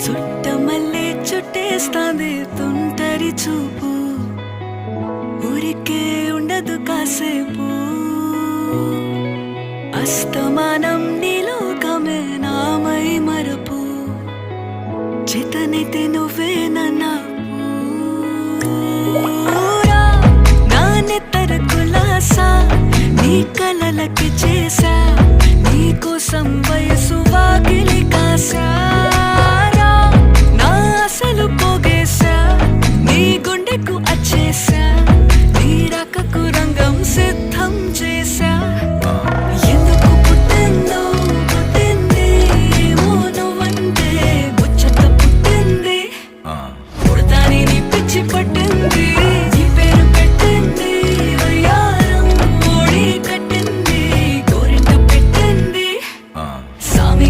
చుట్టమల్లే చుట్టేస్తాంది తుంటరి చూపు, ఊరికే ఉండదు కాసేపు. అస్తమానం నీలోకమే నామై మరపు, చేతనైతే నువ్వే నన్నా నానెత్తర కులాసా నీ కలలకి చేసా, నీ కోసం వయసు